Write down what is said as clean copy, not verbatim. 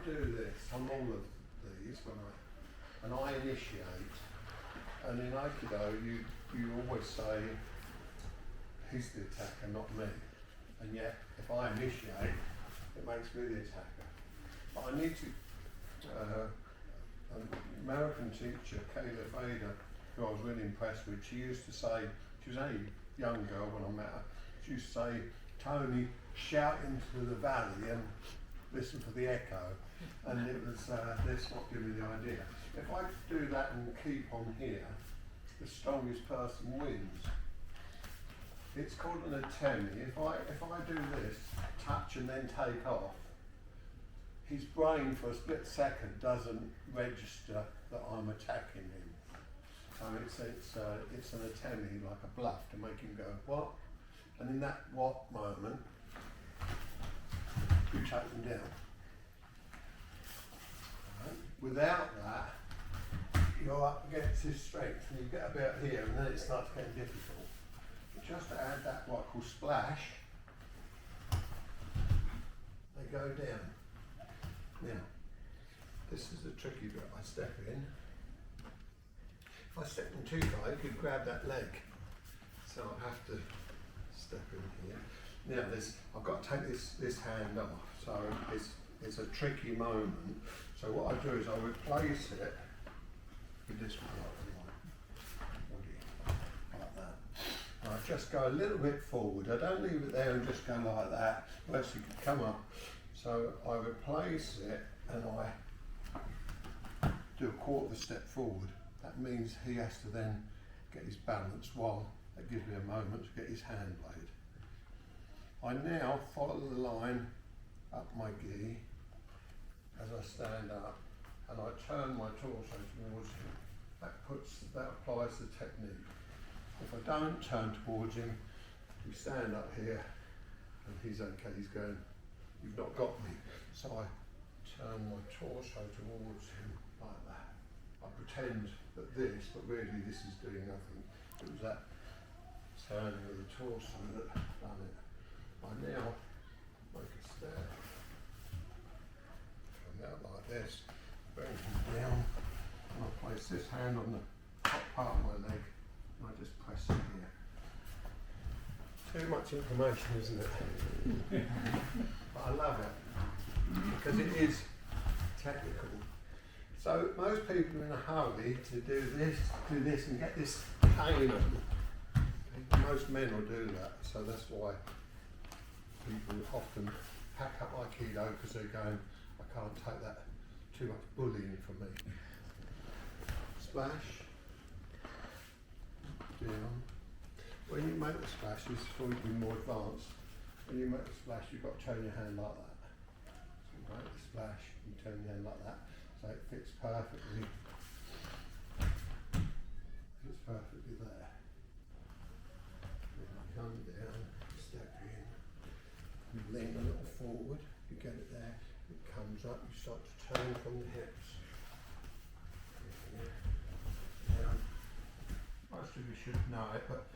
do this on all of these, when I initiate, and in Aikido you always say, he's the attacker, not me. And yet, if I initiate, it makes me the attacker. But I need to, an American teacher, Kayla Vader, who I was really impressed with, she used to say, she was only a young girl when I met her, she used to say, Tony, shout into the valley and listen for the echo. And it was this what gave me the idea. If I do that and keep on here, the strongest person wins. It's called an Atemi. If I do this, touch and then take off, his brain for a split second doesn't register that I'm attacking him. So it's an Atemi, like a bluff, to make him go, what? And in that what moment, you take them down. Right? Without that, you're up against his strength, and you get about here, and then it starts getting difficult. Just to add that what I call splash, they go down. Now, this is the tricky bit. I step in. If I step in too far, you could grab that leg. So I have to step in here. Now, I've got to take this hand off. So it's a tricky moment. So what I do is I replace it with this one. I just go a little bit forward. I don't leave it there and just go like that, unless you can come up. So I replace it and I do a quarter step forward. That means he has to then get his balance while it gives me a moment to get his hand blade. I now follow the line up my gi as I stand up, and I turn my torso towards him. That applies the technique. If I don't turn towards him, we stand up here and he's okay, he's going, you've not got me. So I turn my torso towards him like that. I pretend that this, but really this is doing nothing. It was that turning of the torso that done it. I now make a step. Come out like this, bring him down, and I place this hand on the top part of my leg. I just press it here. Too much information, isn't it? But I love it because it is technical. So most people are in a hurry to do this and get this pain on. Most men will do that, so that's why people often pack up Aikido, because they're going, I can't take that, too much bullying from me. Splash. Down. When you make the splash, this is probably more advanced. When you make the splash, you've got to turn your hand like that. So you make the splash, you turn your hand like that, so it fits perfectly. Fits perfectly there. Then I come down, step in, you lean a little forward, you get it there, it comes up, you start to turn from the hips. Down. Most of you should know it, but